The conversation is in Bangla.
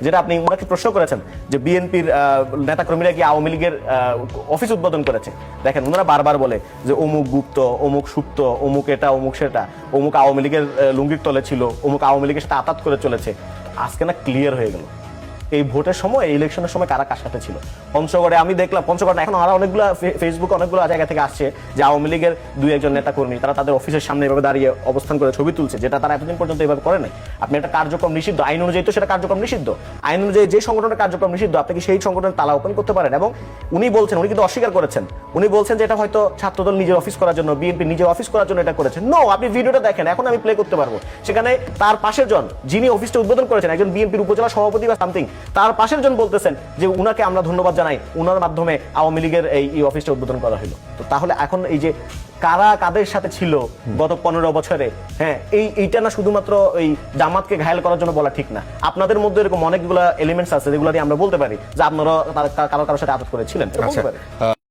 যেটা আপনি ওনাকে প্রশ্ন করেছেন যে বিএনপির নেতাকর্মীরা কি আওয়ামী লীগের অফিস উদ্বোধন করেছে। দেখেন ওনারা বারবার বলে যে অমুক গুপ্ত, অমুক সুপ্ত, অমুক এটা, অমুক সেটা, অমুক আওয়ামী লীগের লুঙ্গির তলে ছিল, অমুক আওয়ামী লীগের সাথে আতাত করে চলেছে। আজকে না ক্লিয়ার হয়ে গেল এই ভোটের সময়, এই ইলেকশনের সময় কারা কার সাথে ছিল। পঞ্চগড়ে আমি দেখলাম, পঞ্চগড়ে এখন আরো অনেকগুলো ফেসবুকে অনেকগুলো জায়গা থেকে আসছে যে আওয়ামী লীগের দুই একজন নেতা কর্মী তারা তাদের অফিসের সামনে এভাবে দাঁড়িয়ে অবস্থান করে ছবি তুলছে, যেটা তারা এতদিন পর্যন্ত এভাবে করে নাই। আপনি একটা কার্যক্রম নিষিদ্ধ, আইন অনুযায়ী তো সেটা কার্যক্রম নিষিদ্ধ, আইন অনুযায়ী যে সংগঠনের কার্যক্রম নিষিদ্ধ আপনি কি সেই সংগঠনের তালা ওপেন করতে পারেন? এবং উনি বলছেন, উনি কিন্তু অস্বীকার করেছেন, উনি বলছেন যে এটা হয়তো ছাত্রদল নিজের অফিস করার জন্য, বিএনপি নিজের অফিস করার জন্য এটা করেছেন। নো, আপনি ভিডিওটা দেখেন, এখন আমি প্লে করতে পারবো। সেখানে তার পাশের জন যিনি অফিসটা উদ্বোধন করেছেন, একজন বিএনপির উপজেলা সভাপতি বা সামথিং, তার পাশের জন বলতেছেন যে উনাকে আমরা ধন্যবাদ জানাই, উনার মাধ্যমে আওয়ামী লীগের এই অফিসটা উদ্বোধন করা হলো। তো তাহলে এখন এই যে কারা কাদের সাথে ছিল গত 15 বছরে, হ্যাঁ, এইটা না শুধুমাত্র এই জামাতকে ঘায়েল করার জন্য বলা ঠিক না। আপনাদের মধ্যে এরকম অনেকগুলো এলিমেন্টস আছে যেগুলো দিয়ে আমরা বলতে পারি যে আপনারা কারো কারোর সাথে আঘাত করেছিলেন, বলতে পারি।